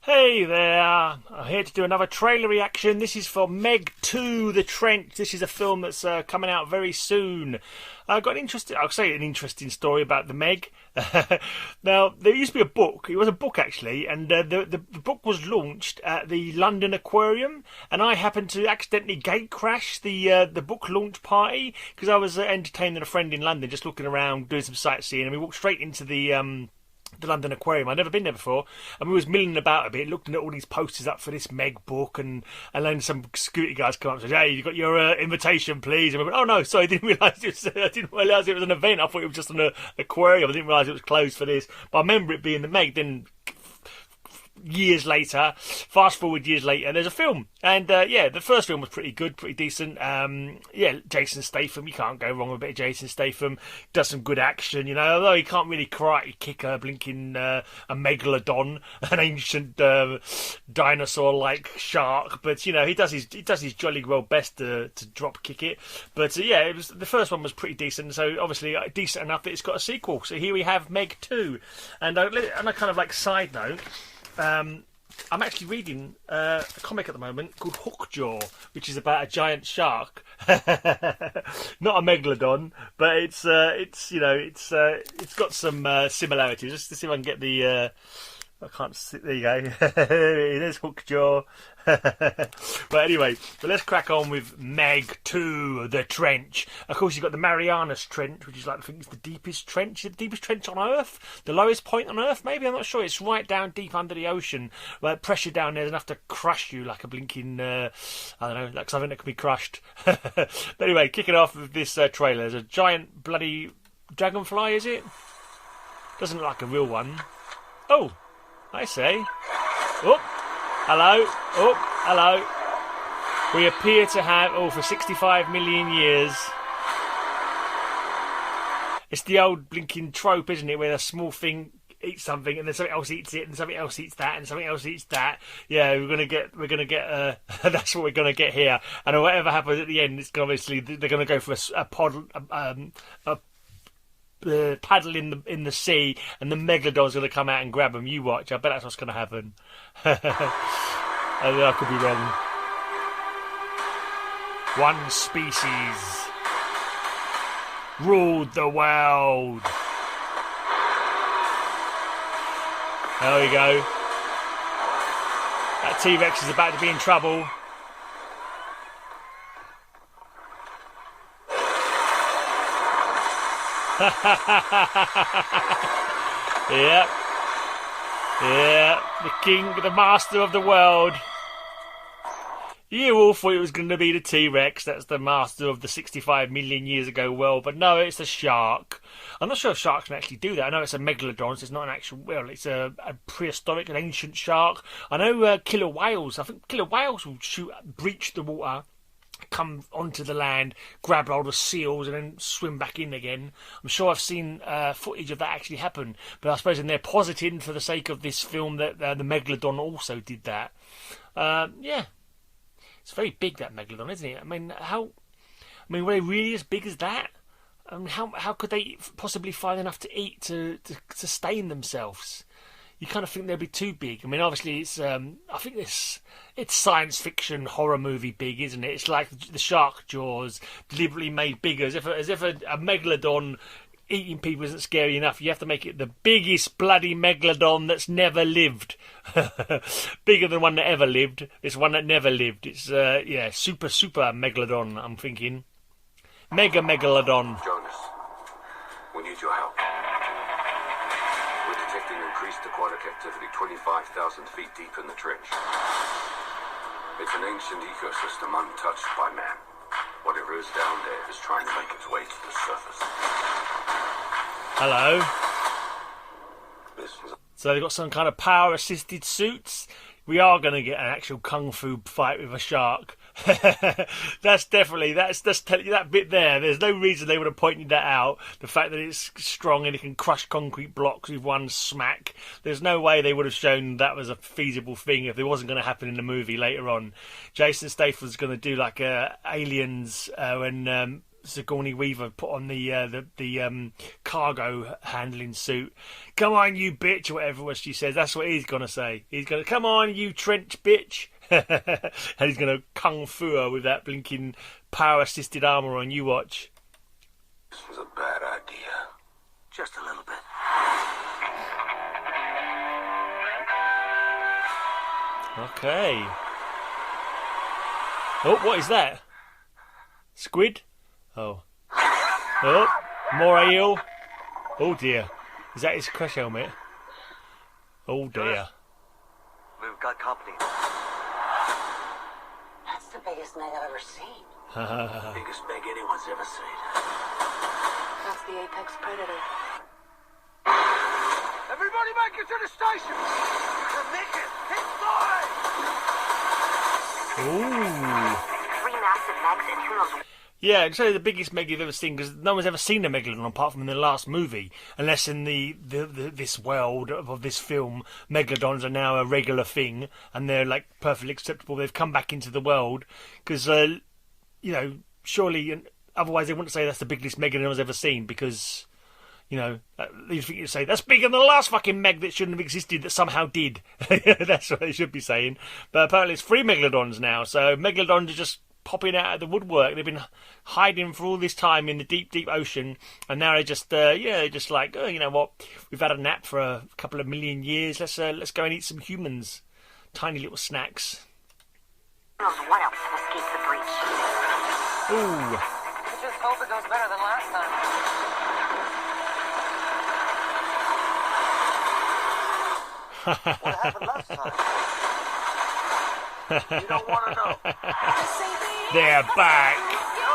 Hey there, I'm here to do another trailer reaction. This is for Meg 2, The Trench. This is a film that's coming out very soon. I've got an interesting story about the Meg. Now, there used to be a book. It was a book, actually, and the book was launched at the London Aquarium, and I happened to accidentally gate crash the book launch party because I was entertaining a friend in London, just looking around, doing some sightseeing, and we walked straight into the London Aquarium. I'd never been there before, and we was milling about a bit, looking at all these posters up for this Meg book, and then some security guys come up and said, "Hey, you got your invitation, please?" And we went, "Oh no, sorry, I didn't realise it was an event. I thought it was just an aquarium. I didn't realise it was closed for this." But I remember it being the Meg. Then years later, fast forward years later, there's a film, and the first film was pretty good, pretty decent. Jason Statham, you can't go wrong with a bit of Jason Statham. Does some good action, although he can't really karate kick a blinking a megalodon, an ancient dinosaur-like shark, but he does his jolly well best to drop kick it. But the first one was pretty decent, so obviously decent enough that it's got a sequel. So here we have Meg 2, and on a kind of like side note, I'm actually reading a comic at the moment called Hookjaw, which is about a giant shark, not a megalodon, but it's got some similarities. Just to see if I can get the. I can't see. There you go. It is Hookjaw. But anyway, let's crack on with Meg 2, The Trench. Of course, you've got the Marianas Trench, which is I think it's the deepest trench. Is it the deepest trench on Earth? The lowest point on Earth, maybe? I'm not sure. It's right down deep under the ocean, where pressure down there is enough to crush you like a blinking, I don't know, like something that can be crushed. But anyway, kicking off with this trailer. There's a giant bloody dragonfly, is it? Doesn't look like a real one. Oh, I say. Oh. Hello. Oh, hello. We appear to have, for 65 million years. It's the old blinking trope, isn't it, where a small thing eats something, and then something else eats it, and something else eats that, and something else eats that. Yeah, we're gonna get. That's what we're gonna get here. And whatever happens at the end, it's obviously they're gonna go for a paddle in the sea, and the megalodon's going to come out and grab them. You watch. I bet that's what's going to happen. I could be wrong. One species ruled the world. There we go. That T-Rex is about to be in trouble. Yeah, the king, the master of the world. You all thought it was going to be the T-Rex, that's the master of the 65 million years ago world, but no, it's a shark. I'm not sure if sharks can actually do that. I know it's a megalodon, so it's not an actual, it's a prehistoric, an ancient shark. I know killer whales, I think killer whales will breach the water, come onto the land, grab hold of seals, and then swim back in again. I'm sure I've seen footage of that actually happen, but I suppose they're positing for the sake of this film that the megalodon also did that. It's very big, that megalodon, isn't it? Were they really as big as that? How could they possibly find enough to eat to sustain themselves? You kind of think they'd be too big. Obviously, it's I think it's science fiction horror movie big, isn't it? It's like the shark jaws deliberately made bigger, as if a megalodon eating people isn't scary enough. You have to make it the biggest bloody megalodon that's never lived. Bigger than one that ever lived. It's one that never lived. It's super megalodon. I'm thinking mega megalodon. Jonas, we need your help. Detecting increased aquatic activity 25,000 feet deep in the trench. It's an ancient ecosystem untouched by man. Whatever is down there is trying to make its way to the surface. Hello. So they've got some kind of power-assisted suits. We are going to get an actual kung fu fight with a shark. That's telling you that bit there. There's no reason they would have pointed that out. The fact that it's strong and it can crush concrete blocks with one smack. There's no way they would have shown that was a feasible thing if it wasn't going to happen in the movie later on. Jason Statham's going to do like Aliens when Sigourney Weaver put on the cargo handling suit. Come on, you bitch, or whatever it was she says. That's what he's gonna say. He's gonna come on, you trench bitch, and he's gonna kung fu her with that blinking power-assisted armor on. You watch. This was a bad idea. Just a little bit. Okay. Oh, what is that? Squid? Oh. Oh, more eel. Oh dear. Is that his crash helmet? Oh dear. We've got company. That's the biggest meg I've ever seen. Biggest meg anyone's ever seen. That's the apex predator. Everybody make it to the station! You can make it! Hit fly! Ooh. 3 massive megs and who knows. Yeah, it's only the biggest meg you've ever seen, because no one's ever seen a megalodon apart from in the last movie, unless in this world of this film, megalodons are now a regular thing, and they're like perfectly acceptable. They've come back into the world, because surely, otherwise they wouldn't say that's the biggest megalodon anyone's ever seen, because you think you'd say that's bigger than the last fucking meg that shouldn't have existed that somehow did. That's what they should be saying. But apparently it's 3 megalodons now, so megalodons are just popping out of the woodwork. They've been hiding for all this time in the deep, deep ocean, and now they're just, they're just like, oh, you know what? We've had a nap for a couple of million years. Let's go and eat some humans. Tiny little snacks. Who knows what else escaped the breach? Ooh. I just hope it goes better than last time. What happened last time? You don't want to know. They're back. Go!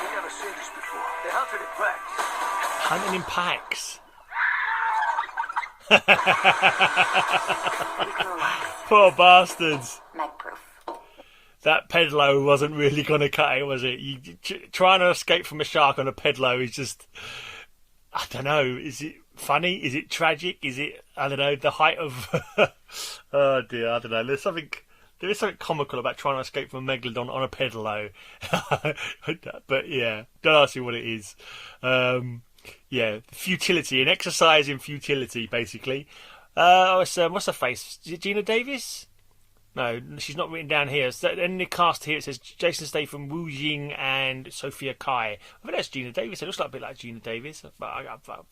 We've never seen this before. They hunted in packs. Hunting in packs. Poor bastards. Meg proof. That pedalo wasn't really going to cut it, was it? Trying to escape from a shark on a pedalo is just... I don't know. Is it funny? Is it tragic? Is it, I don't know, the height of... Oh dear, I don't know. There is something comical about trying to escape from a megalodon on a pedalo. But yeah, don't ask me what it is. Futility, an exercise in futility, basically. What's her face? Is it Gina Davis? No, she's not written down here. So in the cast here, it says Jason Statham, Wu Jing, and Sophia Kai. I think that's Gina Davis. It looks like a bit like Gina Davis, but I've got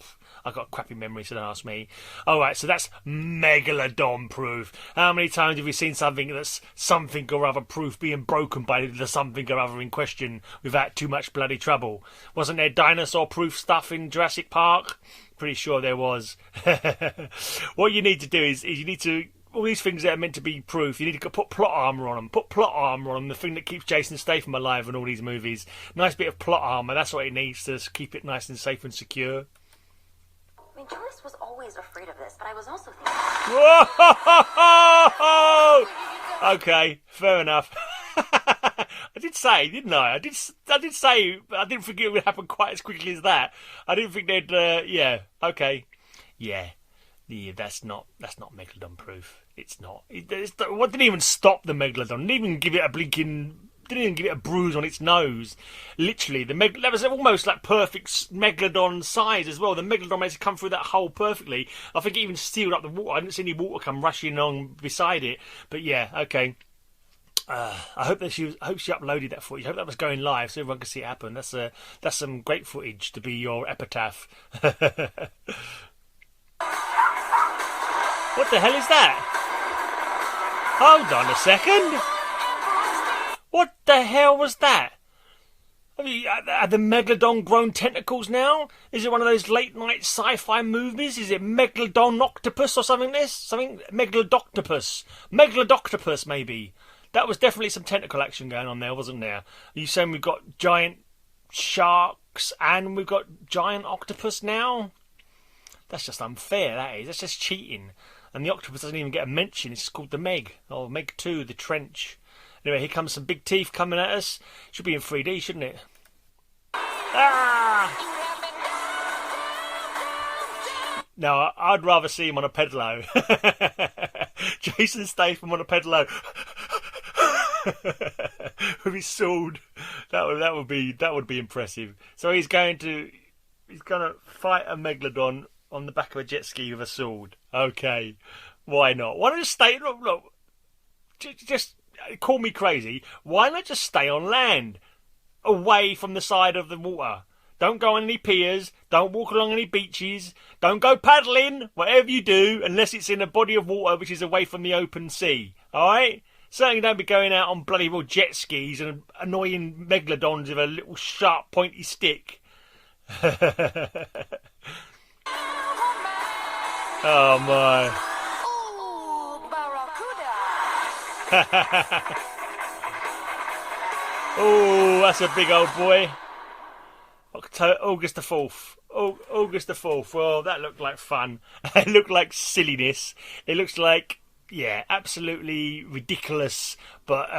a crappy memory, so don't ask me. All right, so that's megalodon proof. How many times have we seen something that's something or other proof being broken by the something or other in question without too much bloody trouble? Wasn't there dinosaur proof stuff in Jurassic Park? Pretty sure there was. What you need to do is you need to... All these things that are meant to be proof, you need to put plot armour on them. Put plot armour on them, the thing that keeps Jason Statham alive in all these movies. Nice bit of plot armour, that's what it needs to keep it nice and safe and secure. I mean, Joyce was always afraid of this, but I was also thinking... Whoa! Okay, fair enough. I did say, didn't I? I did say, I didn't think it would happen quite as quickly as that. I didn't think they'd, okay. Yeah, that's not megalodon proof. It's not. What didn't even stop the megalodon? Didn't even give it a bruise on its nose. Literally, that was almost like perfect megalodon size as well. The megalodon managed to come through that hole perfectly. I think it even sealed up the water. I didn't see any water come rushing on beside it. But yeah, okay. I hope she uploaded that footage. I hope that was going live so everyone could see it happen. That's some great footage to be your epitaph. What the hell is that? Hold on a second. What the hell was that? Are the megalodon grown tentacles now? Is it one of those late night sci-fi movies? Is it Megalodon Octopus or something? Megalodoctopus. Megalodoctopus, maybe. That was definitely some tentacle action going on there, wasn't there? Are you saying we've got giant sharks and we've got giant octopus now? That's just unfair, that is. That's just cheating. And the octopus doesn't even get a mention. It's just called the Meg. Or Meg 2, the trench. Anyway, here comes some big teeth coming at us. Should be in 3D, shouldn't it? Ah! No, I'd rather see him on a pedalo. Jason Statham on a pedalo. with his sword. That would be impressive. So he's gonna fight a megalodon on the back of a jet ski with a sword. Okay, why not? Why not just stay? Look, just call me crazy. Why not just stay on land, away from the side of the water? Don't go on any piers. Don't walk along any beaches. Don't go paddling. Whatever you do, unless it's in a body of water which is away from the open sea. All right? Certainly don't be going out on bloody well jet skis and annoying megalodons with a little sharp, pointy stick. Oh my! Oh, that's a big old boy. August the 4th. August the 4th. Well, that looked like fun. It looked like silliness. It looks like, yeah, absolutely ridiculous, but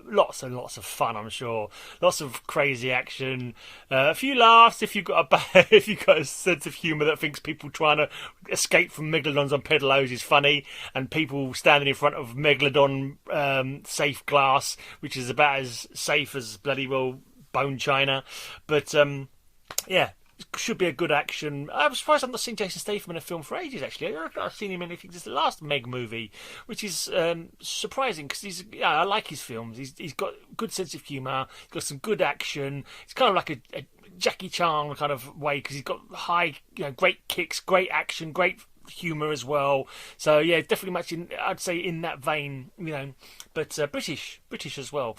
lots and lots of fun, I'm sure. Lots of crazy action. A few laughs if you've got a sense of humour that thinks people trying to escape from megalodons on pedalos is funny, and people standing in front of megalodon safe glass, which is about as safe as bloody well bone china. But yeah, should be a good action. I'm surprised I've not seen Jason Statham in a film for ages, actually. I don't think I've seen him in anything since the last Meg movie, which is surprising because I like his films. He's got a good sense of humour, he's got some good action. It's kind of like a Jackie Chan kind of way because he's got great kicks, great action, great humour as well. So yeah, definitely much I'd say in that vein, but British as well.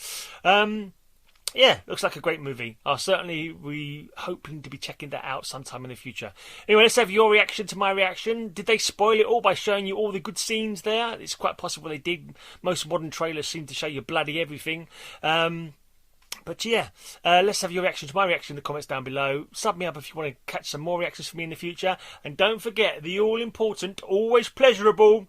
Yeah, looks like a great movie. Certainly we hoping to be checking that out sometime in the future. Anyway, let's have your reaction to my reaction. Did they spoil it all by showing you all the good scenes there? It's quite possible they did. Most modern trailers seem to show you bloody everything. But yeah, let's have your reaction to my reaction in the comments down below. Sub me up if you want to catch some more reactions from me in the future. And don't forget the all-important, always pleasurable...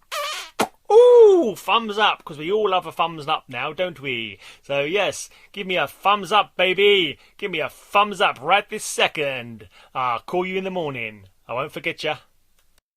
Ooh, thumbs up, because we all love a thumbs up now, don't we? So yes, give me a thumbs up, baby. Give me a thumbs up right this second. I'll call you in the morning. I won't forget ya.